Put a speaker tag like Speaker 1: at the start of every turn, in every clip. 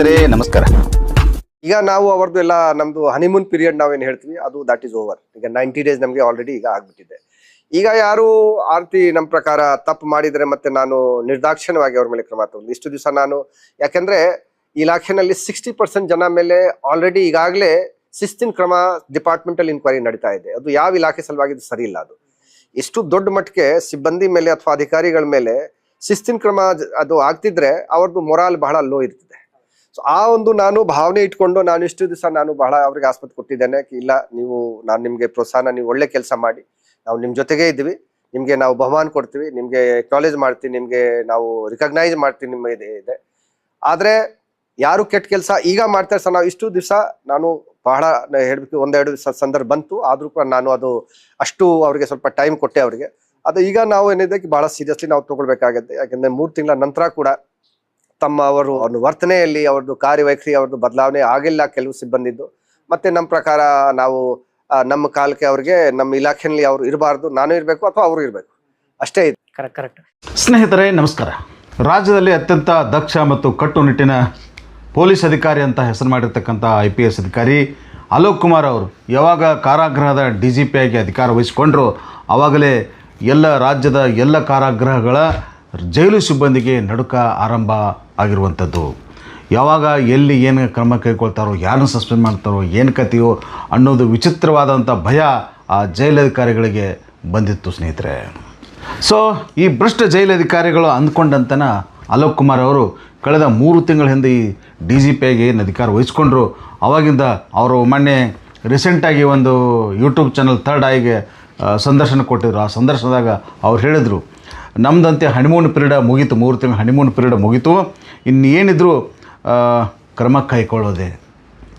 Speaker 1: ಸ್ನೇಹಿತರೆ ನಮಸ್ಕಾರ.
Speaker 2: ಈಗ ನಾವು ಅವರದ್ದು ಎಲ್ಲ ನಮ್ದು ಹನಿಮೂನ್ ಪೀರಿಯಡ್ ನಾವೇನು ಹೇಳ್ತೀವಿ ಅದು ದಟ್ ಈಸ್ ಓವರ್. ಈಗ 90 ಡೇಸ್ ನಮಗೆ ಆಲ್ರೆಡಿ ಈಗ ಆಗ್ಬಿಟ್ಟಿದೆ. ಈಗ ಯಾರು ಆರ್ತಿ ನಮ್ಮ ಪ್ರಕಾರ ತಪ್ಪು ಮಾಡಿದರೆ ಮತ್ತೆ ನಾನು ನಿರ್ದಾಕ್ಷಿಣ್ಯವಾಗಿ ಅವ್ರ ಮೇಲೆ ಕ್ರಮ ತಗೊಂಡು ಇಷ್ಟು ದಿವಸ ನಾನು ಯಾಕೆಂದ್ರೆ ಇಲಾಖೆನಲ್ಲಿ 60% ಜನ ಮೇಲೆ ಆಲ್ರೆಡಿ ಈಗಾಗಲೇ ಶಿಸ್ತಿನ ಕ್ರಮ ಡಿಪಾರ್ಟ್ಮೆಂಟಲ್ ಇನ್ಕ್ವೈರಿ ನಡೀತಾ ಇದೆ. ಅದು ಯಾವ ಇಲಾಖೆ ಸಲುವಾಗಿ ಸರಿ ಇಲ್ಲ. ಅದು ಎಷ್ಟು ದೊಡ್ಡ ಮಟ್ಟಿಗೆ ಸಿಬ್ಬಂದಿ ಮೇಲೆ ಅಥವಾ ಅಧಿಕಾರಿಗಳ ಮೇಲೆ ಶಿಸ್ತಿನ ಕ್ರಮ ಅದು ಆಗ್ತಿದ್ರೆ ಅವ್ರದ್ದು ಮೊರಾಲ್ ಬಹಳ ಲೋ ಇರ್ತದೆ. ಸೊ ಆ ಒಂದು ನಾನು ಭಾವನೆ ಇಟ್ಕೊಂಡು ನಾನು ಇಷ್ಟು ದಿವಸ ನಾನು ಬಹಳ ಅವ್ರಿಗೆ ಆಸ್ಪತ್ರೆ ಕೊಟ್ಟಿದ್ದೇನೆ. ಇಲ್ಲ ನೀವು ನಾನು ನಿಮ್ಗೆ ಪ್ರೋತ್ಸಾಹನ, ನೀವು ಒಳ್ಳೆ ಕೆಲಸ ಮಾಡಿ, ನಾವು ನಿಮ್ ಜೊತೆಗೆ ಇದ್ದೀವಿ, ನಿಮ್ಗೆ ನಾವು ಬಹುಮಾನ ಕೊಡ್ತೀವಿ, ನಿಮ್ಗೆ ಅಕ್ನಾಲೇಜ್ ಮಾಡ್ತೀವಿ, ನಿಮ್ಗೆ ನಾವು ರಿಕಗ್ನೈಸ್ ಮಾಡ್ತೀವಿ ನಿಮ್ಮ ಇದೆ. ಆದ್ರೆ ಯಾರು ಕೆಟ್ಟ ಕೆಲಸ ಈಗ ಮಾಡ್ತಾರೆ ಸರ್. ನಾವು ಇಷ್ಟು ದಿವಸ ನಾನು ಬಹಳ ಹೇಳ್ಬೇಕು, ಒಂದೆರಡು ಸಂದರ್ಭ ಬಂತು, ಆದ್ರೂ ಕೂಡ ನಾನು ಅದು ಅಷ್ಟು ಅವ್ರಿಗೆ ಸ್ವಲ್ಪ ಟೈಮ್ ಕೊಟ್ಟೆ ಅವ್ರಿಗೆ. ಅದು ಈಗ ನಾವು ಏನಿದೆ ಬಹಳ ಸೀರಿಯಸ್ಲಿ ನಾವು ತಗೊಳ್ಬೇಕಾಗತ್ತೆ. ಯಾಕಂದ್ರೆ 3 ತಿಂಗಳ ನಂತರ ಕೂಡ ತಮ್ಮ ಅವರು ವರ್ತನೆಯಲ್ಲಿ ಅವ್ರದ್ದು ಕಾರ್ಯವೈಖರಿ ಅವ್ರದ್ದು ಬದಲಾವಣೆ ಆಗಿಲ್ಲ ಕೆಲವು ಸಿಬ್ಬಂದಿದ್ದು. ಮತ್ತೆ ನಮ್ಮ ಪ್ರಕಾರ ನಾವು ನಮ್ಮ ಕಾಲಕ್ಕೆ ಅವ್ರಿಗೆ ನಮ್ಮ ಇಲಾಖೆಯಲ್ಲಿ ಅವ್ರು ಇರಬಾರ್ದು, ನಾನು ಇರಬೇಕು ಅಥವಾ ಅವರು ಇರಬೇಕು, ಅಷ್ಟೇ ಇದೆ.
Speaker 3: ಕರೆಕ್ಟ್.
Speaker 1: ಸ್ನೇಹಿತರೆ ನಮಸ್ಕಾರ. ರಾಜ್ಯದಲ್ಲಿ ಅತ್ಯಂತ ದಕ್ಷ ಮತ್ತು ಕಟ್ಟುನಿಟ್ಟಿನ ಪೊಲೀಸ್ ಅಧಿಕಾರಿ ಅಂತ ಹೆಸರು ಮಾಡಿರ್ತಕ್ಕಂಥ IPS ಅಧಿಕಾರಿ ಅಲೋಕ್ ಕುಮಾರ್ ಅವರು ಯಾವಾಗ ಕಾರಾಗೃಹದ DGP ಆಗಿ ಅಧಿಕಾರ ವಹಿಸಿಕೊಂಡ್ರು ಆವಾಗಲೇ ಎಲ್ಲ ರಾಜ್ಯದ ಎಲ್ಲ ಕಾರಾಗೃಹಗಳ ಜೈಲು ಸಿಬ್ಬಂದಿಗೆ ನಡುಕ ಆರಂಭ ಆಗಿರುವಂಥದ್ದು. ಯಾವಾಗ ಎಲ್ಲಿ ಏನು ಕ್ರಮ ಕೈಗೊಳ್ತಾರೋ, ಯಾರನ್ನು ಸಸ್ಪೆಂಡ್ ಮಾಡ್ತಾರೋ, ಏನು ಕತೆಯೋ ಅನ್ನೋದು ವಿಚಿತ್ರವಾದಂಥ ಭಯ ಆ ಜೈಲಧಿಕಾರಿಗಳಿಗೆ ಬಂದಿತ್ತು ಸ್ನೇಹಿತರೆ. ಸೊ ಈ ಭ್ರಷ್ಟ ಜೈಲಧಿಕಾರಿಗಳು ಅಂದ್ಕೊಂಡಂತನ ಅಲೋಕ್ ಕುಮಾರ್ ಅವರು ಕಳೆದ 3 ತಿಂಗಳ ಹಿಂದೆ ಈ DGP ಆಗಿ ಏನು ಅಧಿಕಾರ ವಹಿಸ್ಕೊಂಡ್ರು ಆವಾಗಿಂದ ಅವರು ಮೊನ್ನೆ ರೀಸೆಂಟಾಗಿ ಒಂದು ಯೂಟ್ಯೂಬ್ ಚಾನಲ್ ಥರ್ಡ್ ಐಗೆ ಸಂದರ್ಶನ ಕೊಟ್ಟಿದ್ರು. ಆ ಸಂದರ್ಶನದಾಗ ಅವ್ರು ಹೇಳಿದರು, ನಮ್ಮದಂತೆ ಹನಿಮೂನ್ ಪೀರಿಯಡ್ ಮುಗೀತು, 3 ತಿಂಗಳ ಹನಿಮೂನ್ ಪೀರಿಯಡ್ ಮುಗೀತು, ಇನ್ನೇನಿದ್ರು ಕ್ರಮ ಕೈಗೊಳ್ಳೋದೆ,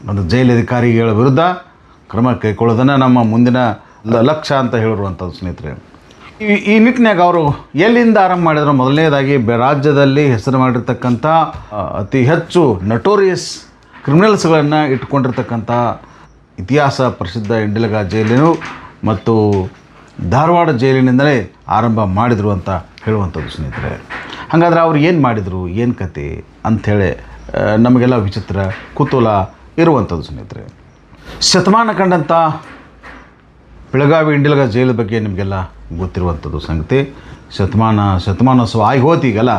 Speaker 1: ಒಂದು ಜೈಲಧಿಕಾರಿಗಳ ವಿರುದ್ಧ ಕ್ರಮ ಕೈಗೊಳ್ಳೋದನ್ನು ನಮ್ಮ ಮುಂದಿನ ಲಕ್ಷ್ಯ ಅಂತ ಹೇಳಿರುವಂಥದ್ದು ಸ್ನೇಹಿತರೆ. ಈ ನಿಟ್ಟಿನಾಗ ಅವರು ಎಲ್ಲಿಂದ ಆರಂಭ ಮಾಡಿದ್ರು? ಮೊದಲನೇದಾಗಿ ರಾಜ್ಯದಲ್ಲಿ ಹೆಸರು ಮಾಡಿರ್ತಕ್ಕಂಥ ಅತಿ ಹೆಚ್ಚು ನಟೋರಿಯಸ್ ಕ್ರಿಮಿನಲ್ಸ್ಗಳನ್ನು ಇಟ್ಕೊಂಡಿರ್ತಕ್ಕಂಥ ಇತಿಹಾಸ ಪ್ರಸಿದ್ಧ ಇಂಡಿಲಗ ಜೈಲಿನ ಮತ್ತು ಧಾರವಾಡ ಜೈಲಿನಿಂದಲೇ ಆರಂಭ ಮಾಡಿದರು ಅಂತ ಹೇಳುವಂಥದ್ದು ಸ್ನೇಹಿತರೆ. ಹಾಗಾದ್ರೆ ಅವ್ರು ಏನು ಮಾಡಿದರು, ಏನು ಕತೆ ಅಂಥೇಳಿ ನಮಗೆಲ್ಲ ವಿಚಿತ್ರ ಕುತೂಹಲ ಇರುವಂಥದ್ದು ಸ್ನೇಹಿತರೆ. ಶತಮಾನ ಕಂಡಂಥ ಬೆಳಗಾವಿ ಇಂಡಿಲಗ ಜೈಲು ಬಗ್ಗೆ ನಿಮಗೆಲ್ಲ ಗೊತ್ತಿರುವಂಥದ್ದು ಸಂಗತಿ. ಶತಮಾನೋತ್ಸವ ಆಗಿ ಹೋತು. ಈಗೆಲ್ಲ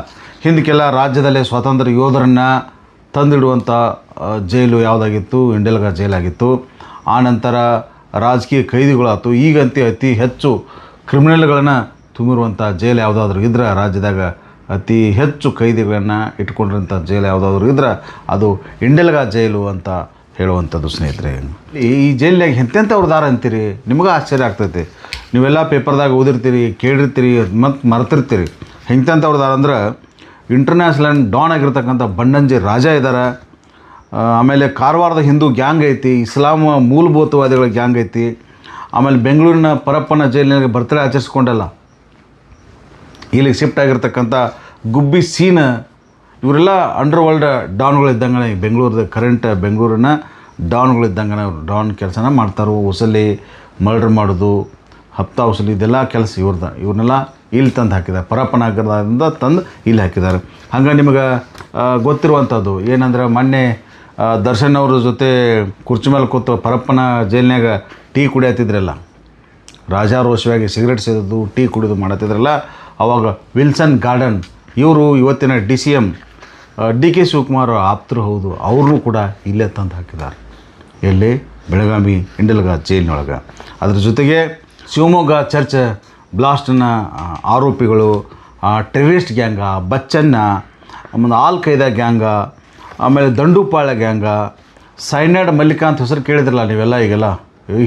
Speaker 1: ಹಿಂದಕ್ಕೆಲ್ಲ ರಾಜ್ಯದಲ್ಲೇ ಸ್ವಾತಂತ್ರ್ಯ ಯೋಧರನ್ನು ತಂದಿಡುವಂಥ ಜೈಲು ಯಾವುದಾಗಿತ್ತು? ಇಂಡಿಲಗ ಜೈಲಾಗಿತ್ತು. ಆನಂತರ ರಾಜಕೀಯ ಕೈದಿಗಳಾಯ್ತು. ಈಗಂತೂ ಅತಿ ಹೆಚ್ಚು ಕ್ರಿಮಿನಲ್ಗಳನ್ನು ತುಂಬಿರುವಂಥ ಜೈಲು ಯಾವುದಾದ್ರೂ ಇದ್ರೆ, ರಾಜ್ಯದಾಗ ಅತಿ ಹೆಚ್ಚು ಕೈದಿಗಳನ್ನು ಇಟ್ಕೊಂಡಿರೋಂಥ ಜೈಲು ಯಾವುದಾದ್ರೂ ಇದ್ರೆ ಅದು ಇಂಡಿಲಗ ಜೈಲು ಅಂತ ಹೇಳುವಂಥದ್ದು ಸ್ನೇಹಿತರೆ. ಈ ಜೈಲಿನಾಗ ಎಂತೆಂಥವ್ರು ದಾರ ಅಂತೀರಿ, ನಿಮಗೆ ಆಶ್ಚರ್ಯ ಆಗ್ತೈತಿ. ನೀವೆಲ್ಲ ಪೇಪರ್ದಾಗ ಓದಿರ್ತೀರಿ, ಕೇಳಿರ್ತೀರಿ, ಮತ್ತು ಮರೆತಿರ್ತೀರಿ. ಎಂತೆಂಥವ್ರು ದಾರ ಅಂದ್ರೆ ಇಂಟರ್ನ್ಯಾಷನಲ್ ಡಾನ್ ಆಗಿರ್ತಕ್ಕಂಥ ಬಣ್ಣಂಜಿ ರಾಜ ಇದ್ದಾರೆ. ಆಮೇಲೆ ಕಾರವಾರದ ಹಿಂದೂ ಗ್ಯಾಂಗ್ ಐತಿ, ಇಸ್ಲಾಂ ಮೂಲಭೂತವಾದಿಗಳ ಗ್ಯಾಂಗ್ ಐತಿ. ಆಮೇಲೆ ಬೆಂಗಳೂರಿನ ಪರಪ್ಪನ ಜೈಲಿನಾಗ ಬರ್ತ್ಡೇ ಆಚರಿಸ್ಕೊಂಡಲ್ಲ, ಇಲ್ಲಿಗೆ ಶಿಫ್ಟ್ ಆಗಿರ್ತಕ್ಕಂಥ ಗುಬ್ಬಿ ಸೀನ, ಇವರೆಲ್ಲ ಅಂಡರ್ ವರ್ಲ್ಡ್ ಡಾನ್ಗಳಿದ್ದಂಗೆ. ಬೆಂಗಳೂರಿನ ಡಾನ್ಗಳಿದ್ದಂಗೆ ಅವ್ರು ಡಾನ್ ಕೆಲಸನ ಮಾಡ್ತಾರೆ. ವಸೂಲಿ, ಮರ್ಡರ್ ಮಾಡೋದು, ಹಪ್ತಾ ವಸೂಲಿ, ಇದೆಲ್ಲ ಕೆಲಸ ಇವ್ರನ್ನೆಲ್ಲ ಇಲ್ಲಿ ತಂದು ಹಾಕಿದ್ದಾರೆ. ಪರಪ್ಪನಗರದಿಂದ ತಂದು ಇಲ್ಲಿ ಹಾಕಿದ್ದಾರೆ. ಹಂಗೆ ನಿಮಗೆ ಗೊತ್ತಿರುವಂಥದ್ದು ಏನಂದ್ರೆ, ಮೊನ್ನೆ ದರ್ಶನ್ ಅವ್ರ ಜೊತೆ ಕುರ್ಚಿ ಮೇಲೆ ಕೂತು ಪರಪ್ಪನ ಜೈಲಿನಾಗ ಟೀ ಕುಡಿಯತ್ತಿದ್ರಲ್ಲ, ರಾಜಾರೋಷವಾಗಿ ಸಿಗರೇಟ್ ಸೇದೋದು, ಟೀ ಕುಡಿದು ಮಾಡತ್ತಿದ್ರಲ್ಲ, ಆವಾಗ ವಿಲ್ಸನ್ ಗಾರ್ಡನ್ ಇವರು ಇವತ್ತಿನ DCM DK ಶಿವಕುಮಾರ್ ಆಪ್ತರು ಹೌದು, ಅವ್ರನ್ನೂ ಕೂಡ ಇಲ್ಲೇ ತಂದು ಹಾಕಿದ್ದಾರೆ. ಎಲ್ಲಿ? ಬೆಳಗಾವಿ ಇಂಡಿಲಗ ಜೈಲಿನೊಳಗೆ. ಅದ್ರ ಜೊತೆಗೆ ಶಿವಮೊಗ್ಗ ಚರ್ಚ್ ಬ್ಲಾಸ್ಟ್ನ ಆರೋಪಿಗಳು, ಟೆರರಿಸ್ಟ್ ಗ್ಯಾಂಗ, ಬಚ್ಚನ್ನ, ಆಮೇಲೆ ಆಲ್ ಖೈದಾ ಗ್ಯಾಂಗ, ಆಮೇಲೆ ದಂಡುಪಾಳ್ಯ ಗ್ಯಾಂಗ, ಸೈನೈಡ್ ಮಲ್ಲಿಕಾ ಅಂತ ಹೆಸರು ಕೇಳಿದ್ರಲ್ಲ ನೀವೆಲ್ಲ, ಈಗೆಲ್ಲ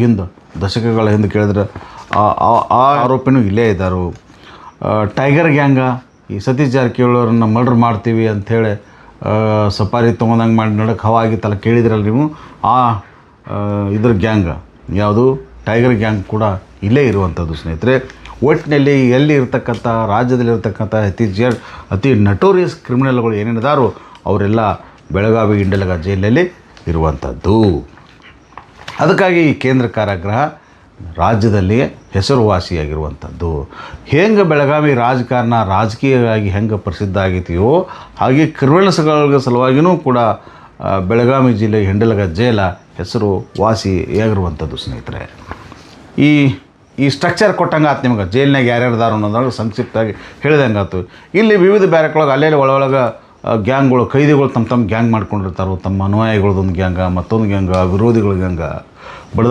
Speaker 1: ಹಿಂದೆ ದಶಕಗಳ ಹಿಂದೆ ಕೇಳಿದ್ರೆ ಆ ಆರೋಪಿನೂ ಇಲ್ಲೇ ಇದ್ದಾರೆ. ಟೈಗರ್ ಗ್ಯಾಂಗ, ಈ ಸತೀಶ್ ಜಾರಕಿಹೊಳಿಯವ್ರನ್ನ ಮರ್ಡರ್ ಮಾಡ್ತೀವಿ ಅಂಥೇಳಿ ಸಫಾರಿ ತೊಗೊಂಡಂಗೆ ಮಾಡಿ ನಡಕ್ಕೆ ಹವಾಗಿತ್ತಲ್ಲ, ಕೇಳಿದ್ರಲ್ಲ ನೀವು, ಆ ಇದ್ರ ಗ್ಯಾಂಗ ಯಾವುದು? ಟೈಗರ್ ಗ್ಯಾಂಗ್ ಕೂಡ ಇಲ್ಲೇ ಇರುವಂಥದ್ದು ಸ್ನೇಹಿತರೆ. ಒಟ್ಟಿನಲ್ಲಿ ಎಲ್ಲಿ ಇರ್ತಕ್ಕಂಥ ರಾಜ್ಯದಲ್ಲಿರ್ತಕ್ಕಂಥ ಅತಿ ನಟೋರಿಯಸ್ ಕ್ರಿಮಿನಲ್ಗಳು ಏನೇನಿದಾರೋ ಅವರೆಲ್ಲ ಬೆಳಗಾವಿ ಇಂಡಿಲಗ ಜೈಲಿನಲ್ಲಿ ಇರುವಂಥದ್ದು. ಅದಕ್ಕಾಗಿ ಈ ಕೇಂದ್ರ ಕಾರಾಗೃಹ ರಾಜ್ಯದಲ್ಲಿ ಹೆಸರುವಾಸಿಯಾಗಿರುವಂಥದ್ದು. ಹೆಂಗೆ ಬೆಳಗಾವಿ ರಾಜಕೀಯವಾಗಿ ಹೆಂಗೆ ಪ್ರಸಿದ್ಧ ಆಗೈತೆಯೋ ಹಾಗೆ ಕ್ರಿಮಿನಲ್ಸ್ಗಳ ಸಲುವಾಗಿಯೂ ಕೂಡ ಬೆಳಗಾವಿ ಜಿಲ್ಲೆ ಹೆಂಡಲಗ ಜೈಲ ಹೆಸರು ವಾಸಿಯಾಗಿರುವಂಥದ್ದು ಸ್ನೇಹಿತರೆ. ಈ ಸ್ಟ್ರಕ್ಚರ್ ಕೊಟ್ಟಂಗೆ ಆತು ನಿಮ್ಗೆ, ಜೈಲಿನಾಗ ಯಾರ್ಯಾರ್ದಾರು ಅನ್ನೋದ್ರಾಗ ಸಂಕ್ಷಿಪ್ತವಾಗಿ ಹೇಳಿದಂಗೆ ಆಯ್ತು. ಇಲ್ಲಿ ವಿವಿಧ ಬ್ಯಾರಕ್ಳೊಳಗೆ ಅಲ್ಲೇ ಒಳಗೆ ಗ್ಯಾಂಗ್ಗಳು, ಕೈದಿಗಳು ತಮ್ಮ ಗ್ಯಾಂಗ್ ಮಾಡ್ಕೊಂಡಿರ್ತಾರೋ, ತಮ್ಮ ಅನುಯಾಯಿಗಳದೊಂದು ಗ್ಯಾಂಗ, ಮತ್ತೊಂದು ಗ್ಯಾಂಗ, ವಿರೋಧಿಗಳ ಗ್ಯಾಂಗ,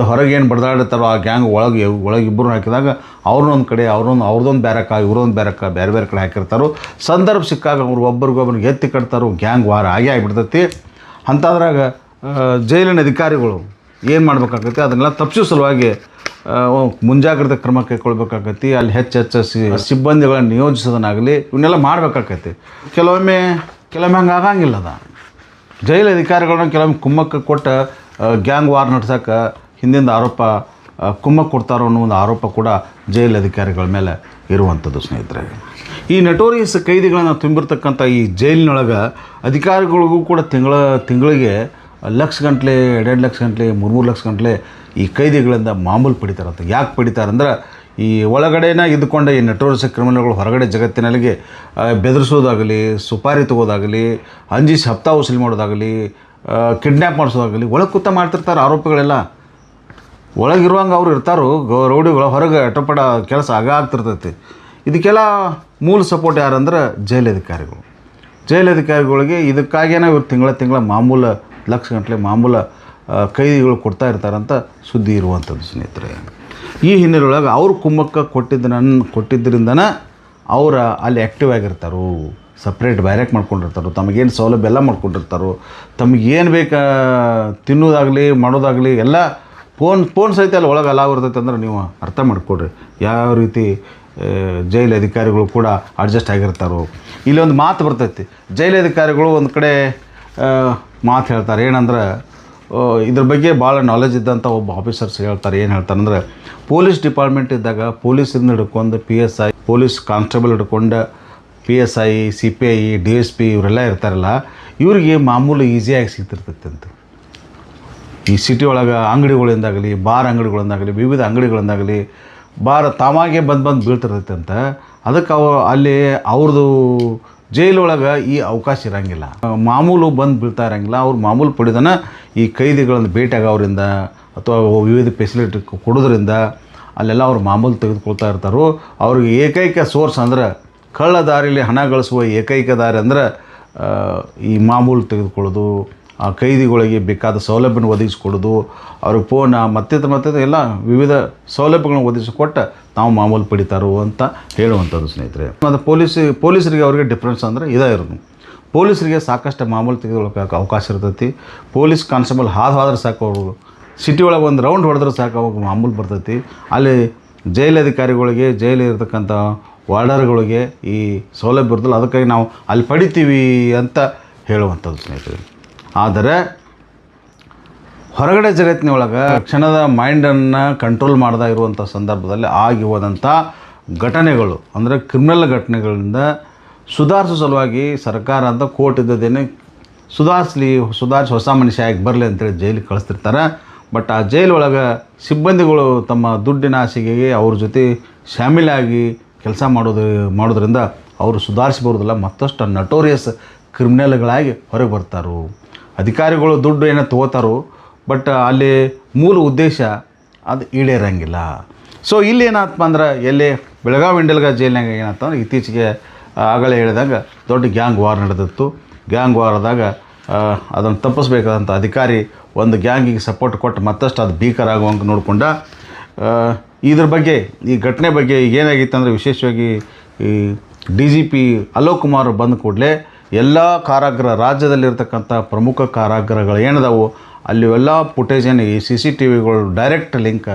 Speaker 1: ಹೊರಗೆ ಏನು ಬಡ್ದಾಡಿರ್ತಾರೋ ಆ ಗ್ಯಾಂಗ್ ಒಳಗೆ ಇಬ್ಬರು ಹಾಕಿದಾಗ ಅವ್ರನ್ನೊಂದು ಕಡೆ ಅವ್ರದ್ದೊಂದು ಬ್ಯಾರಕ, ಇವ್ರದೊಂದು ಬ್ಯಾರಕ, ಬೇರೆ ಬೇರೆ ಕಡೆ ಹಾಕಿರ್ತಾರೋ. ಸಂದರ್ಭ ಸಿಕ್ಕಾಗ ಅವ್ರು ಒಬ್ರಿಗೊಬ್ರಿಗೆ ಎತ್ತಿ ಕಟ್ತಾರೋ, ಗ್ಯಾಂಗ್ ವಾರ ಆಗೇ ಆಗಿಬಿಡ್ತೈತಿ. ಅಂಥದ್ರಾಗ ಜೈಲಿನ ಅಧಿಕಾರಿಗಳು ಏನು ಮಾಡ್ಬೇಕಾಗತ್ತೆ, ಅದನ್ನೆಲ್ಲ ತಪ್ಪಿಸೋ ಸಲುವಾಗಿ ಮುಂಜಾಗ್ರತೆ ಕ್ರಮ ಕೈಗೊಳ್ಬೇಕಾಗತ್ತೆ. ಅಲ್ಲಿ ಹೆಚ್ಚು ಸಿಬ್ಬಂದಿಗಳನ್ನು ನಿಯೋಜಿಸೋದನ್ನಾಗಲಿ ಇವನ್ನೆಲ್ಲ ಮಾಡಬೇಕಾಗತ್ತೆ. ಕೆಲವೊಮ್ಮೆ ಹಂಗೆ ಆಗಂಗಿಲ್ಲ. ಅದ ಜೈಲು ಅಧಿಕಾರಿಗಳನ್ನ ಕೆಲವೊಮ್ಮೆ ಕುಮ್ಮಕ್ಕೆ ಕೊಟ್ಟು ಗ್ಯಾಂಗ್ ವಾರ್ ನಡ್ಸೋಕೆ ಹಿಂದಿಂದ ಆರೋಪ ಕುಮ್ಮಕ್ಕೆ ಕೊಡ್ತಾರೋ ಅನ್ನೋ ಒಂದು ಆರೋಪ ಕೂಡ ಜೈಲು ಅಧಿಕಾರಿಗಳ ಮೇಲೆ ಇರುವಂಥದ್ದು ಸ್ನೇಹಿತರೆ. ಈ ನಟೋರಿಯಸ್ ಕೈದಿಗಳನ್ನು ತುಂಬಿರ್ತಕ್ಕಂಥ ಈ ಜೈಲಿನೊಳಗೆ ಅಧಿಕಾರಿಗಳಿಗೂ ಕೂಡ ತಿಂಗಳಿಗೆ ಲಕ್ಷ ಗಂಟಲೆ, 2 ಲಕ್ಷ ಗಂಟಲೆ, 3 ಲಕ್ಷ ಗಂಟಲೆ ಈ ಕೈದಿಗಳಿಂದ ಮಾಮೂಲು ಪಡಿತಾರಂತ. ಯಾಕೆ ಪಡಿತಾರಂದ್ರೆ ಈ ಒಳಗಡೆನ ಇದ್ದುಕೊಂಡ ಈ ನಟೋರಿಯಸ್ ಕ್ರಿಮಿನಲ್ಗಳು ಹೊರಗಡೆ ಜಗತ್ತಿನಲ್ಲಿಗೆ ಬೆದರಿಸೋದಾಗಲಿ, ಸುಪಾರಿ ತಗೋದಾಗಲಿ, ಅಂಜಿಸಿ ಹಪ್ತಾ ವಸೂಲಿ ಮಾಡೋದಾಗಲಿ, ಕಿಡ್ನ್ಯಾಪ್ ಮಾಡಿಸೋದಾಗಲಿ ಒಳಗೆ ಕೂತ ಮಾಡ್ತಿರ್ತಾರೆ ಆರೋಪಿಗಳೆಲ್ಲ. ಒಳಗಿರುವಂಗೆ ಅವ್ರು ಇರ್ತಾರೋ ರೌಡಿಗಳು, ಹೊರಗೆ ಅಟಪಟ ಕೆಲಸ ಆಗ್ತಿರ್ತೈತಿ. ಇದಕ್ಕೆಲ್ಲ ಮೂಲ ಸಪೋರ್ಟ್ ಯಾರಂದ್ರೆ ಜೈಲಧಿಕಾರಿಗಳು. ಜೈಲಧಿಕಾರಿಗಳಿಗೆ ಇದಕ್ಕಾಗೇನೆ ಇವ್ರು ತಿಂಗಳ ಮಾಮೂಲು ಲಕ್ಷ ಗಂಟಲೆ ಮಾಮೂಲು ಕೈದಿಗಳು ಕೊಡ್ತಾ ಇರ್ತಾರಂತ ಸುದ್ದಿ ಇರುವಂಥದ್ದು ಸ್ನೇಹಿತರೆ. ಈ ಹಿನ್ನೆಲೆಯೊಳಗೆ ಅವ್ರು ಕುಮ್ಮಕ್ಕ ಕೊಟ್ಟಿದ್ದರಿಂದನೇ ಅವ್ರು ಅಲ್ಲಿ ಆ್ಯಕ್ಟಿವ್ ಆಗಿರ್ತಾರೋ, ಸಪ್ರೇಟ್ ಬ್ಯಾರೆಕ್ ಮಾಡ್ಕೊಂಡಿರ್ತಾರೋ, ತಮಗೇನು ಸೌಲಭ್ಯ ಎಲ್ಲ ಮಾಡ್ಕೊಂಡಿರ್ತಾರೋ, ತಮಗೇನು ಬೇಕಾ ತಿನ್ನೋದಾಗಲಿ ಮಾಡೋದಾಗಲಿ ಎಲ್ಲ ಫೋನ್ ಸಹಿತ ಅಲ್ಲಿ ಒಳಗೆ ಅಲಾವ್ ಇರ್ತೈತೆ ಅಂದ್ರೆ ನೀವು ಅರ್ಥ ಮಾಡಿಕೊಡ್ರಿ ಯಾವ ರೀತಿ ಜೈಲು ಅಧಿಕಾರಿಗಳು ಕೂಡ ಅಡ್ಜಸ್ಟ್ ಆಗಿರ್ತಾರೋ. ಇಲ್ಲೊಂದು ಮಾತು ಬರ್ತೈತಿ, ಜೈಲು ಅಧಿಕಾರಿಗಳು ಒಂದು ಕಡೆ ಮಾತು ಹೇಳ್ತಾರೆ. ಏನಂದ್ರೆ ಇದ್ರ ಬಗ್ಗೆ ಭಾಳ ನಾಲೆಜ್ ಇದ್ದಂಥ ಒಬ್ಬ ಆಫೀಸರ್ಸ್ ಹೇಳ್ತಾರೆ. ಏನು ಹೇಳ್ತಾರಂದ್ರೆ, ಪೊಲೀಸ್ ಡಿಪಾರ್ಟ್ಮೆಂಟ್ ಇದ್ದಾಗ ಪೊಲೀಸರಿಂದ ಹಿಡ್ಕೊಂಡು PSI, ಪೊಲೀಸ್ ಕಾನ್ಸ್ಟೇಬಲ್ ಹಿಡ್ಕೊಂಡು PSI, CPI, DSP ಇವರೆಲ್ಲ ಇರ್ತಾರಲ್ಲ, ಇವ್ರಿಗೆ ಮಾಮೂಲು ಈಸಿಯಾಗಿ ಸಿಗ್ತಿರ್ತೈತೆ ಅಂತ. ಈ ಸಿಟಿ ಒಳಗೆ ಅಂಗಡಿಗಳಿಂದಾಗಲಿ, ಬಾರ್ ಅಂಗಡಿಗಳಿಂದಾಗಲಿ, ವಿವಿಧ ಅಂಗಡಿಗಳಿಂದಾಗಲಿ ತಾವಾಗೇ ಬಂದು ಬೀಳ್ತಿರ್ತೈತೆ ಅಂತ. ಅದಕ್ಕೆ ಅಲ್ಲಿ ಅವ್ರದ್ದು ಜೈಲೊಳಗೆ ಈ ಅವಕಾಶ ಇರೋಂಗಿಲ್ಲ, ಮಾಮೂಲು ಬಂದು ಬೀಳ್ತಾ ಇರೋಂಗಿಲ್ಲ. ಅವ್ರು ಮಾಮೂಲು ಪಡಿದನ ಈ ಕೈದಿಗಳನ್ನು ಭೇಟಿಯಾಗ ಅವರಿಂದ ಅಥವಾ ವಿವಿಧ ಫೆಸಿಲಿಟಿ ಕೊಡೋದ್ರಿಂದ ಅಲ್ಲೆಲ್ಲ ಅವ್ರು ಮಾಮೂಲು ತೆಗೆದುಕೊಳ್ತಾ ಇರ್ತಾರೋ. ಅವ್ರಿಗೆ ಏಕೈಕ ಸೋರ್ಸ್ ಅಂದ್ರೆ ಕಳ್ಳ ದಾರಿಯಲ್ಲಿ ಹಣ ಗಳಿಸುವ ಏಕೈಕ ದಾರಿ ಅಂದ್ರೆ ಈ ಮಾಮೂಲು ತೆಗೆದುಕೊಳ್ಳೋದು, ಆ ಕೈದಿಗಳಿಗೆ ಬೇಕಾದ ಸೌಲಭ್ಯನ ಒದಗಿಸ್ಕೊಡೋದು, ಅವ್ರಿಗೆ ಫೋನ ಮತ್ತಿತರ ಎಲ್ಲ ವಿವಿಧ ಸೌಲಭ್ಯಗಳನ್ನ ಒದಗಿಸಿಕೊಟ್ಟು ನಾವು ಮಾಮೂಲು ಪಡಿತಾರೋ ಅಂತ ಹೇಳುವಂಥದ್ದು ಸ್ನೇಹಿತರೆ. ಮತ್ತು ಪೊಲೀಸರಿಗೆ ಅವ್ರಿಗೆ ಡಿಫ್ರೆನ್ಸ್ ಅಂದರೆ ಇದೇ ಇರೋದು. ಪೊಲೀಸರಿಗೆ ಸಾಕಷ್ಟು ಮಾಮೂಲು ತೆಗೆದುಕೊಳ್ಳೋಕೆ ಅವಕಾಶ ಇರ್ತೈತಿ. ಪೊಲೀಸ್ ಕಾನ್ಸ್ಟೇಬಲ್ ಹೋದ್ರೆ ಸಾಕು, ಅವರು ಸಿಟಿ ಒಳಗೆ ಒಂದು ರೌಂಡ್ ಹೊಡೆದ್ರೆ ಸಾಕು ಅವಾಗ ಮಾಮೂಲು ಬರ್ತೈತಿ. ಅಲ್ಲಿ ಜೈಲಧಿಕಾರಿಗಳಿಗೆ, ಜೈಲಿರ್ತಕ್ಕಂಥ ವಾರ್ಡರ್ಗಳಿಗೆ ಈ ಸೌಲಭ್ಯ ಇರ್ತಲ್ಲ, ಅದಕ್ಕಾಗಿ ನಾವು ಅಲ್ಲಿ ಪಡಿತೀವಿ ಅಂತ ಹೇಳುವಂಥದ್ದು ಸ್ನೇಹಿತರೆ. ಆದರೆ ಹೊರಗಡೆ ಜಗತ್ತಿನೊಳಗೆ ಕ್ಷಣದ ಮೈಂಡನ್ನು ಕಂಟ್ರೋಲ್ ಮಾಡದೇ ಇರುವಂಥ ಸಂದರ್ಭದಲ್ಲಿ ಆಗಿ ಹೋದಂಥ ಘಟನೆಗಳು ಅಂದರೆ ಕ್ರಿಮಿನಲ್ ಘಟನೆಗಳಿಂದ ಸುಧಾರಿಸೋ ಸಲುವಾಗಿ ಸರ್ಕಾರ ಅಂತ ಕೋರ್ಟ್ ಇದ್ದದೇನೆ ಸುಧಾರಿಸಿ ಹೊಸ ಮನುಷ್ಯ ಆಗಿ ಬರಲಿ ಅಂತೇಳಿ ಜೈಲಿಗೆ ಕಳಿಸ್ತಿರ್ತಾರೆ. ಬಟ್ ಆ ಜೈಲೊಳಗೆ ಸಿಬ್ಬಂದಿಗಳು ತಮ್ಮ ದುಡ್ಡಿನ ಆಸೆಗೆ ಅವ್ರ ಜೊತೆ ಶಾಮೀಲಾಗಿ ಕೆಲಸ ಮಾಡೋದ್ರಿಂದ ಅವರು ಸುಧಾರಿಸಿ ಬರೋದಿಲ್ಲ, ಮತ್ತಷ್ಟು ನಟೋರಿಯಸ್ ಕ್ರಿಮಿನಲ್ಗಳಾಗಿ ಹೊರಗೆ ಬರ್ತಾರೋ. ಅಧಿಕಾರಿಗಳು ದುಡ್ಡು ಏನೋ ತೊಗೋತಾರೋ, ಬಟ್ ಅಲ್ಲಿ ಮೂಲ ಉದ್ದೇಶ ಅದು ಈಡೇರಂಗಿಲ್ಲ. ಸೊ ಇಲ್ಲಿ ಏನಾಯ್ತಪ್ಪ ಅಂದ್ರೆ, ಎಲ್ಲಿ ಬೆಳಗಾವಿ ಹಿಂಡಲ್ಗ ಜೈಲಿನಾಗ ಏನಾಯ್ತಂದ್ರೆ ಇತ್ತೀಚೆಗೆ ಆಗಲೇ ಹೇಳಿದಾಗ ದೊಡ್ಡ ಗ್ಯಾಂಗ್ ವಾರ್ ನಡೆದಿತ್ತು. ಗ್ಯಾಂಗ್ ವಾರದಾಗ ಅದನ್ನು ತಪ್ಪಿಸ್ಬೇಕಾದಂಥ ಅಧಿಕಾರಿ ಒಂದು ಗ್ಯಾಂಗಿಗೆ ಸಪೋರ್ಟ್ ಕೊಟ್ಟು ಮತ್ತಷ್ಟು ಅದು ಭೀಕರ ಆಗುವಂಗೆ ನೋಡಿಕೊಂಡ. ಇದ್ರ ಬಗ್ಗೆ, ಈ ಘಟನೆ ಬಗ್ಗೆ ಏನಾಗಿತ್ತು ಅಂದರೆ, ವಿಶೇಷವಾಗಿ ಈ DGP ಅಲೋಕ್ ಕುಮಾರ್ ಬಂದ ಕೂಡಲೇ ಎಲ್ಲ ರಾಜ್ಯದಲ್ಲಿರ್ತಕ್ಕಂಥ ಪ್ರಮುಖ ಕಾರಾಗೃಹಗಳು ಏನಿದಾವು ಅಲ್ಲಿವೆಲ್ಲ ಫುಟೇಜನ್ನು ಈ CCTVಗಳು ಡೈರೆಕ್ಟ್ ಲಿಂಕ್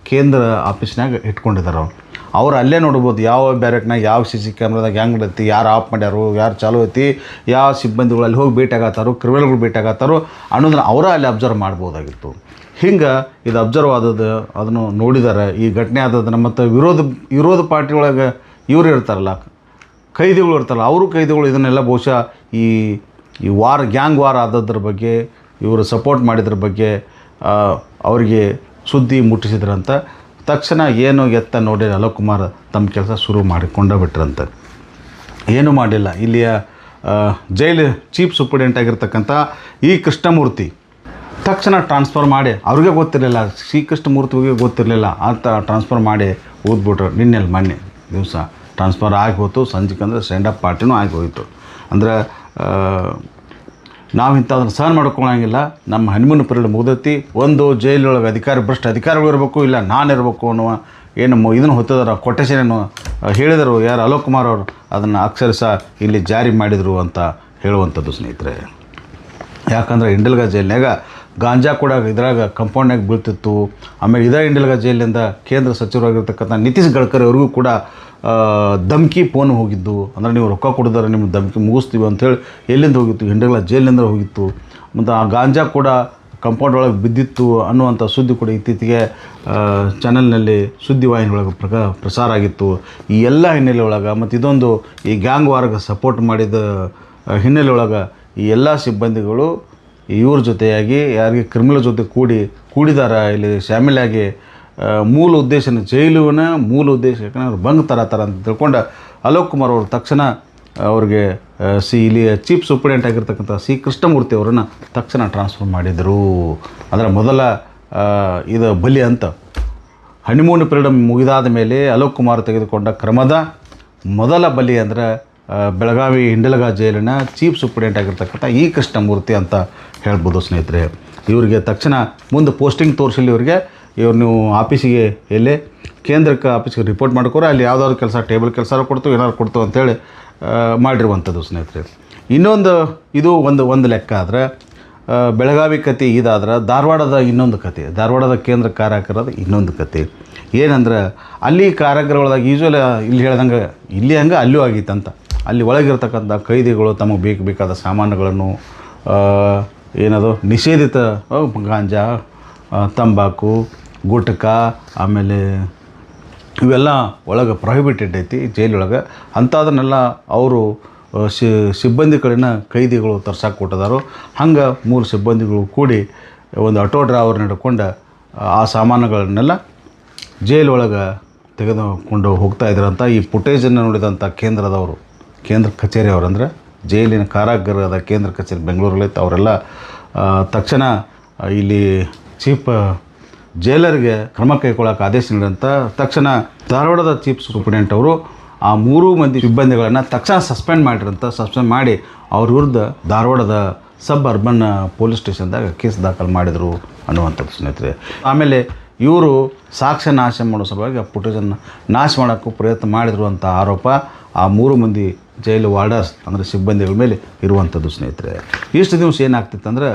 Speaker 1: ಕೇಂದ್ರ ಆಫೀಸ್ನಾಗ ಇಟ್ಕೊಂಡಿದ್ದಾರೆ. ಅವ್ರು ಅಲ್ಲೇ ನೋಡ್ಬೋದು ಯಾವ ಬ್ಯಾರೆಕ್ನಾಗ ಯಾವ CC ಕ್ಯಾಮ್ರಾದಾಗ ಹೆಂಗೆ ನಡೀತಿ, ಯಾರು ಆಫ್ ಮಾಡ್ಯಾರು, ಯಾರು ಚಾಲೂ ಐತಿ, ಯಾವ ಸಿಬ್ಬಂದಿಗಳು ಅಲ್ಲಿ ಹೋಗಿ ಭೇಟಿ ಆಗತ್ತಾರೋ, ಕ್ರಿಮಿನಲ್ಗಳು ಭೇಟಿ ಆಗತ್ತಾರೋ ಅನ್ನೋದನ್ನ ಅವರ ಅಲ್ಲಿ ಅಬ್ಸರ್ವ್ ಮಾಡ್ಬೋದಾಗಿತ್ತು. ಹಿಂಗೆ ಇದು ಅಬ್ಸರ್ವ್ ಆದದ್ದು, ಅದನ್ನು ನೋಡಿದ್ದಾರೆ. ಈ ಘಟನೆ ಆದದನ್ನು ಮತ್ತು ವಿರೋಧ ಪಾರ್ಟಿ ಒಳಗೆ ಇವರು ಇರ್ತಾರಲ್ಲ, ಕೈದಿಗಳು ಇರ್ತಾರಲ್ಲ, ಅವರು ಕೈದಿಗಳು ಇದನ್ನೆಲ್ಲ ಬಹುಶಃ ಈ ಗ್ಯಾಂಗ್ ವಾರ್ ಆದದ್ರ ಬಗ್ಗೆ, ಇವರು ಸಪೋರ್ಟ್ ಮಾಡಿದ್ರ ಬಗ್ಗೆ ಅವರಿಗೆ ಸುದ್ದಿ ಮುಟ್ಟಿಸಿದ್ರಂತ. ತಕ್ಷಣ ಏನು ಎತ್ತ ನೋಡಿ ಅಲೋಕ್ ಕುಮಾರ್ ತಮ್ಮ ಕೆಲಸ ಶುರು ಮಾಡಿಕೊಂಡ ಬಿಟ್ರಂತೆ. ಏನೂ ಮಾಡಿಲ್ಲ. ಇಲ್ಲಿಯ ಜೈಲು ಚೀಫ್ ಸೂಪರಿಂಟೆಂಟ್ ಆಗಿರ್ತಕ್ಕಂಥ ಈ ಕೃಷ್ಣಮೂರ್ತಿ ತಕ್ಷಣ ಟ್ರಾನ್ಸ್ಫರ್ ಮಾಡಿ ಅವ್ರಿಗೆ ಗೊತ್ತಿರಲಿಲ್ಲ, ಸಿ ಕೃಷ್ಣಮೂರ್ತಿಗೆ ಗೊತ್ತಿರಲಿಲ್ಲ ಅಂತ ಟ್ರಾನ್ಸ್ಫರ್ ಮಾಡಿ ಓದ್ಬಿಟ್ರು. ಮೊನ್ನೆ ದಿವಸ ಟ್ರಾನ್ಸ್ಫರ್ ಆಗಿ ಹೋಯ್ತು. ಸಂಜೆಗೆ ಅಂದರೆ ಸ್ಟ್ಯಾಂಡಪ್ ಪಾರ್ಟಿನೂ ಆಗಿ ಹೋಯಿತು. ಅಂದ್ರೆ ನಾವು ಇಂಥದನ್ನು ಸಹನ ಮಾಡ್ಕೊಳಂಗಿಲ್ಲ. ನಮ್ಮ ಹನಿಮೂನ್ ಪೀರಿಯಡ್ ಮುಗ್ದೈತಿ. ಒಂದು ಜೈಲೊಳಗೆ ಭ್ರಷ್ಟ ಅಧಿಕಾರಿಗಳು ಇರಬೇಕು, ಇಲ್ಲ ನಾನಿರಬೇಕು ಅನ್ನುವ ಏನು ಇದನ್ನು ಹೊತ್ತಿದಾರ ಕೊಟೇಶನ್ ಹೇಳಿದರು ಯಾರು ಅಲೋಕ್ ಕುಮಾರ್ ಅವರು, ಅದನ್ನು ಅಕ್ಷರಶಃ ಇಲ್ಲಿ ಜಾರಿ ಮಾಡಿದರು ಅಂತ ಹೇಳುವಂಥದ್ದು ಸ್ನೇಹಿತರೆ. ಯಾಕಂದರೆ ಇಂಡಲ್ಗಾ ಜೈಲಿನಾಗ ಗಾಂಜಾ ಕೂಡ ಇದ್ರಾಗ ಕಂಪೌಂಡ್ನಾಗ ಬೀಳ್ತಿತ್ತು. ಆಮೇಲೆ ಇದೇ ಇಂಡಲ್ಗಾ ಜೈಲಿನಿಂದ ಕೇಂದ್ರ ಸಚಿವರಾಗಿರ್ತಕ್ಕಂಥ ನಿತೀಶ್ ಗಡ್ಕರಿ ಅವ್ರಿಗೂ ಕೂಡ ಧಮ್ಕಿ ಫೋನ್ ಹೋಗಿದ್ದು. ಅಂದರೆ ನೀವು ರೊಕ್ಕ ಕೊಡಿದಾರೆ ನಿಮ್ಗೆ ಧಮ್ಕಿ ಮುಗಿಸ್ತೀವಿ ಅಂಥೇಳಿ ಎಲ್ಲಿಂದ ಹೋಗಿತ್ತು, ಇಂಡಲ್ಗಾ ಜೈಲಿನಿಂದ ಹೋಗಿತ್ತು. ಮತ್ತು ಆ ಗಾಂಜಾ ಕೂಡ ಕಂಪೌಂಡ್ ಒಳಗೆ ಬಿದ್ದಿತ್ತು ಅನ್ನುವಂಥ ಸುದ್ದಿ ಕೂಡ ಇತ್ತೀಚೆಗೆ ಚಾನಲ್ನಲ್ಲಿ ಸುದ್ದಿವಾಹಿನಿಯೊಳಗೆ ಪ್ರಸಾರ ಆಗಿತ್ತು. ಈ ಎಲ್ಲ ಹಿನ್ನೆಲೆ ಒಳಗೆ ಮತ್ತು ಇದೊಂದು ಈ ಗ್ಯಾಂಗ್ ವಾರ್ಗೆ ಸಪೋರ್ಟ್ ಮಾಡಿದ ಹಿನ್ನೆಲೆ ಒಳಗೆ ಈ ಎಲ್ಲ ಸಿಬ್ಬಂದಿಗಳು ಇವ್ರ ಜೊತೆಯಾಗಿ ಯಾರಿಗೆ ಕ್ರಿಮಿನಲ್ ಜೊತೆ ಕೂಡಿದಾರ ಇಲ್ಲಿ ಶಾಮೀಲಾಗಿ ಮೂಲ ಉದ್ದೇಶನ ಜೈಲುವಿನ ಮೂಲ ಉದ್ದೇಶ ಯಾಕಂದ್ರೆ ಅವ್ರು ಬಂಗ್ ಥರ ಅಂತ ತಿಳ್ಕೊಂಡು ಅಲೋಕ್ ಕುಮಾರ್ ಅವರು ತಕ್ಷಣ ಅವ್ರಿಗೆ ಇಲ್ಲಿ ಚೀಫ್ ಸೂಪರಿಂಟೆಂಟ್ ಆಗಿರ್ತಕ್ಕಂಥ ಸಿ ಕೃಷ್ಣಮೂರ್ತಿ ಅವರನ್ನು ತಕ್ಷಣ ಟ್ರಾನ್ಸ್ಫರ್ ಮಾಡಿದರು. ಅಂದರೆ ಮೊದಲ ಇದು ಬಲಿ ಅಂತ ಹನಿಮೂನ್ ಪೀರಿಯಡ್ ಮುಗಿದಾದ ಮೇಲೆ ಅಲೋಕ್ ಕುಮಾರ್ ತೆಗೆದುಕೊಂಡ ಕ್ರಮದ ಮೊದಲ ಬಲಿ ಅಂದರೆ ಬೆಳಗಾವಿ ಇಂಡಲ್ಗಾ ಜೈಲಿನ ಚೀಫ್ ಸೂಪರಿಂಟೆಂಟ್ ಆಗಿರ್ತಕ್ಕಂಥ ಈ ಕೃಷ್ಣಮೂರ್ತಿ ಅಂತ ಹೇಳ್ಬೋದು ಸ್ನೇಹಿತರೆ. ಇವರಿಗೆ ತಕ್ಷಣ ಮುಂದೆ ಪೋಸ್ಟಿಂಗ್ ತೋರಿಸಲಿ ಇವ್ರು ನೀವು ಆಫೀಸಿಗೆ ಎಲ್ಲೇ ಕೇಂದ್ರಕ್ಕೆ ಆಫೀಸಿಗೆ ರಿಪೋರ್ಟ್ ಮಾಡ್ಕೋರು, ಅಲ್ಲಿ ಯಾವುದಾದ್ರು ಕೆಲಸ ಟೇಬಲ್ ಕೆಲಸ ಕೊಡ್ತು ಏನಾದ್ರು ಕೊಡ್ತು ಅಂತೇಳಿ ಮಾಡಿರುವಂಥದ್ದು ಸ್ನೇಹಿತರೆ. ಇನ್ನೊಂದು ಇದು ಒಂದು ಲೆಕ್ಕ ಆದರೆ ಬೆಳಗಾವಿ ಕತೆ ಇದಾದ್ರೆ ಧಾರವಾಡದ ಇನ್ನೊಂದು ಕತೆ, ಧಾರವಾಡದ ಕೇಂದ್ರ ಕಾರಾಗೃಹದ ಇನ್ನೊಂದು ಕತೆ ಏನಂದ್ರೆ ಅಲ್ಲಿ ಕಾರಾಗೃಹದೊಳಗೆ ಯೂಶ್ವಲಿ ಇಲ್ಲಿ ಹೇಳ್ದಂಗೆ ಇಲ್ಲಿ ಹಂಗೆ ಅಲ್ಲೂ ಆಗಿತ್ತಂತ. ಅಲ್ಲಿ ಒಳಗಿರ್ತಕ್ಕಂಥ ಕೈದಿಗಳು ತಮಗೆ ಬೇಕಾದ ಸಾಮಾನುಗಳನ್ನು ಏನದು ನಿಷೇಧಿತ ಗಾಂಜಾ, ತಂಬಾಕು, ಗುಟ್ಕ, ಆಮೇಲೆ ಇವೆಲ್ಲ ಒಳಗೆ ಪ್ರೊಹಿಬಿಟೆಡ್ ಐತಿ ಜೈಲೊಳಗೆ. ಅಂಥದನ್ನೆಲ್ಲ ಅವರು ಸಿಬ್ಬಂದಿಗಳನ್ನ ಕೈದಿಗಳು ತರ್ಸಕ್ಕೆ ಕೊಟ್ಟಿದಾರೋ. ಹಂಗೆ 3 ಸಿಬ್ಬಂದಿಗಳು ಕೂಡಿ ಒಂದು ಆಟೋ ಡ್ರೈವರ್ ನಡ್ಕೊಂಡು ಆ ಸಾಮಾನುಗಳನ್ನೆಲ್ಲ ಜೈಲೊಳಗೆ ತೆಗೆದುಕೊಂಡು ಹೋಗ್ತಾ ಇದ್ರಂತ ಈ ಫುಟೇಜನ್ನು ನೋಡಿದಂಥ ಕೇಂದ್ರ ಕಚೇರಿಯವರು ಅಂದರೆ ಜೈಲಿನ ಕಾರಾಗೃಹದ ಕೇಂದ್ರ ಕಚೇರಿ ಬೆಂಗಳೂರಲ್ಲಿತ್ತು. ಅವರೆಲ್ಲ ತಕ್ಷಣ ಇಲ್ಲಿ ಚೀಫ್ ಜೈಲರ್ಗೆ ಕ್ರಮ ಕೈಗೊಳ್ಳೋಕೆ ಆದೇಶ ನೀಡಿದಂಥ ತಕ್ಷಣ ಧಾರವಾಡದ ಚೀಫ್ ಸೂಪರಿಂಟೆಂಟ್ ಅವರು ಆ 3 ಮಂದಿ ಸಿಬ್ಬಂದಿಗಳನ್ನು ತಕ್ಷಣ ಸಸ್ಪೆಂಡ್ ಮಾಡಿ ಅವ್ರ ವಿರುದ್ಧ ಧಾರವಾಡದ ಸಬ್ ಅರ್ಬನ್ ಪೊಲೀಸ್ ಸ್ಟೇಷನ್ದಾಗ ಕೇಸ್ ದಾಖಲು ಮಾಡಿದರು ಅನ್ನುವಂಥದ್ದು ಸ್ನೇಹಿತರೆ. ಆಮೇಲೆ ಇವರು ಸಾಕ್ಷ್ಯ ನಾಶ ಮಾಡೋ ಸಲುವಾಗಿ ಆ ಫುಟೇಜನ್ನು ನಾಶ ಮಾಡೋಕ್ಕೂ ಪ್ರಯತ್ನ ಮಾಡಿದರು ಅಂತ ಆರೋಪ ಆ 3 ಮಂದಿ ಜೈಲು ವಾರ್ಡರ್ಸ್ ಅಂದರೆ ಸಿಬ್ಬಂದಿಗಳ ಮೇಲೆ ಇರುವಂಥದ್ದು ಸ್ನೇಹಿತರೆ. ಇಷ್ಟು ದಿವಸ ಏನಾಗ್ತಿತ್ತು ಅಂದರೆ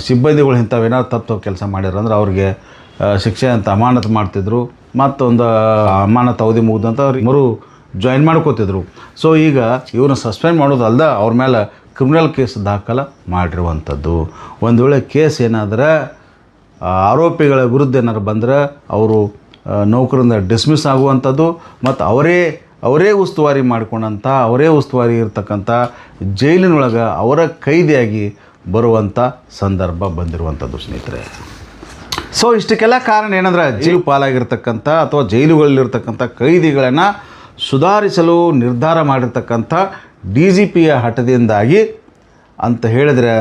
Speaker 1: ಸಿಬ್ಬಂದಿಗಳು ಇಂಥವೇನಾದ್ರು ತಪ್ಪು ಕೆಲಸ ಮಾಡ್ಯಾರಂದ್ರೆ ಅವ್ರಿಗೆ ಶಿಕ್ಷೆ ಅಂತ ಅಮಾನತು ಮಾಡ್ತಿದ್ರು. ಮತ್ತೊಂದು ಅಮಾನತು ಅವಧಿ ಮುಗಿದಂತ ಅವ್ರಿಗೆ ಮರು ಜಾಯಿನ್ ಮಾಡ್ಕೋತಿದ್ರು. ಸೊ ಈಗ ಇವ್ರನ್ನ ಸಸ್ಪೆಂಡ್ ಮಾಡೋದಲ್ದ ಅವ್ರ ಮೇಲೆ ಕ್ರಿಮಿನಲ್ ಕೇಸ್ ದಾಖಲೆ ಮಾಡಿರುವಂಥದ್ದು. ಒಂದು ವೇಳೆ ಕೇಸ್ ಏನಾದ್ರೆ ಆರೋಪಿಗಳ ವಿರುದ್ಧ ಏನಾದ್ರು ಬಂದರೆ ಅವರು ನೌಕರಿಂದ ಡಿಸ್ಮಿಸ್ ಆಗುವಂಥದ್ದು ಮತ್ತು ಅವರೇ ಉಸ್ತುವಾರಿ ಮಾಡ್ಕೊಂಡಂಥ ಅವರೇ ಉಸ್ತುವಾರಿ ಇರ್ತಕ್ಕಂಥ ಜೈಲಿನೊಳಗೆ ಅವರ ಕೈದಿಯಾಗಿ ಬರುವಂಥ ಸಂದರ್ಭ ಬಂದಿರುವಂಥದ್ದು ಸ್ನೇಹಿತರೆ. ಸೊ ಇಷ್ಟಕ್ಕೆಲ್ಲ ಕಾರಣ ಏನಂದ್ರೆ ಜೈಲು ಪಾಲಾಗಿರ್ತಕ್ಕಂಥ ಅಥವಾ ಜೈಲುಗಳಲ್ಲಿರ್ತಕ್ಕಂಥ ಕೈದಿಗಳನ್ನು ಸುಧಾರಿಸಲು ನಿರ್ಧಾರ ಮಾಡಿರ್ತಕ್ಕಂಥ DGPಯ ಹಠದಿಂದಾಗಿ ಅಂತ ಹೇಳಿದರೆ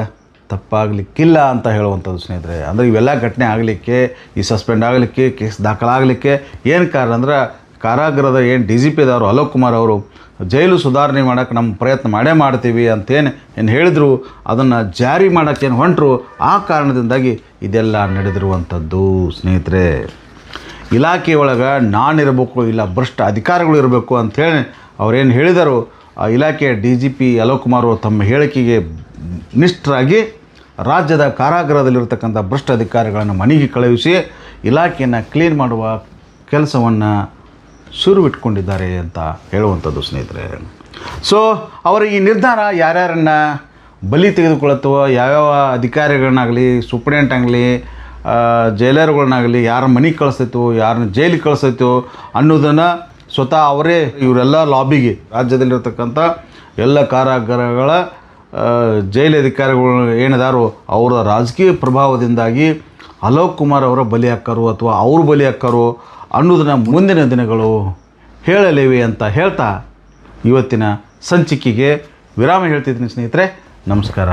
Speaker 1: ತಪ್ಪಾಗಲಿಕ್ಕಿಲ್ಲ ಅಂತ ಹೇಳುವಂಥದ್ದು ಸ್ನೇಹಿತರೆ. ಅಂದರೆ ಇವೆಲ್ಲ ಘಟನೆ ಆಗಲಿಕ್ಕೆ, ಈ ಸಸ್ಪೆಂಡ್ ಆಗಲಿಕ್ಕೆ, ಕೇಸ್ ದಾಖಲಾಗಲಿಕ್ಕೆ ಏನು ಕಾರಣ ಅಂದ್ರೆ ಕಾರಾಗೃಹದ ಏನು DGPದವರು ಅಲೋಕ್ ಕುಮಾರ್ ಅವರು ಜೈಲು ಸುಧಾರಣೆ ಮಾಡೋಕ್ಕೆ ನಮ್ಮ ಪ್ರಯತ್ನ ಮಾಡ್ತೀವಿ ಅಂತೇನು ಹೇಳಿದ್ರು, ಅದನ್ನು ಜಾರಿ ಮಾಡೋಕ್ಕೇನು ಹೊಂಟರು. ಆ ಕಾರಣದಿಂದಾಗಿ ಇದೆಲ್ಲ ನಡೆದಿರುವಂಥದ್ದು ಸ್ನೇಹಿತರೆ. ಇಲಾಖೆಯೊಳಗೆ ನಾನಿರಬೇಕು ಇಲ್ಲ ಭ್ರಷ್ಟ ಅಧಿಕಾರಿಗಳು ಇರಬೇಕು ಅಂಥೇಳಿ ಅವರೇನು ಹೇಳಿದರು. ಆ ಇಲಾಖೆಯ DGP ಅಲೋಕ್ ಕುಮಾರ್ ತಮ್ಮ ಹೇಳಿಕೆಗೆ ನಿಷ್ಠರಾಗಿ ರಾಜ್ಯದ ಕಾರಾಗೃಹದಲ್ಲಿರ್ತಕ್ಕಂಥ ಭ್ರಷ್ಟ ಅಧಿಕಾರಿಗಳನ್ನು ಮನೆಗೆ ಕಳುಹಿಸಿ ಇಲಾಖೆಯನ್ನು ಕ್ಲೀನ್ ಮಾಡುವ ಕೆಲಸವನ್ನು ಶುರುವಿಟ್ಕೊಂಡಿದ್ದಾರೆ ಅಂತ ಹೇಳುವಂಥದ್ದು ಸ್ನೇಹಿತರೆ. ಸೊ ಅವರ ಈ ನಿರ್ಧಾರ ಯಾರ್ಯಾರನ್ನು ಬಲಿ ತೆಗೆದುಕೊಳ್ಳುತ್ತೋ, ಯಾವ್ಯಾವ ಅಧಿಕಾರಿಗಳನ್ನಾಗಲಿ, ಸೂಪರಿಂಟೆಂಟ್ ಆಗಲಿ, ಜೈಲರ್ಗಳನ್ನಾಗಲಿ ಯಾರ ಮನೆಗೆ ಕಳಿಸ್ತೈತೋ, ಯಾರನ್ನ ಜೈಲಿಗೆ ಕಳಿಸ್ತೈತೋ ಅನ್ನೋದನ್ನು ಸ್ವತಃ ಅವರೇ ಇವರೆಲ್ಲ ಲಾಬಿಗೆ ರಾಜ್ಯದಲ್ಲಿರ್ತಕ್ಕಂಥ ಎಲ್ಲ ಕಾರಾಗೃಹಗಳ ಜೈಲು ಅಧಿಕಾರಿಗಳು ಏನಿದಾರೋ ಅವರ ರಾಜಕೀಯ ಪ್ರಭಾವದಿಂದಾಗಿ ಅಲೋಕ್ ಕುಮಾರ್ ಅವರ ಬಲಿ ಹಾಕರು ಅಥವಾ ಅವರು ಬಲಿ ಹಾಕರು ಅನ್ನೋದನ್ನು ಮುಂದಿನ ದಿನಗಳು ಹೇಳಲಿವೆ ಅಂತ ಹೇಳ್ತಾ ಇವತ್ತಿನ ಸಂಚಿಕೆಗೆ ವಿರಾಮ ಹೇಳ್ತಿದ್ದೀನಿ ಸ್ನೇಹಿತರೆ. ನಮಸ್ಕಾರ.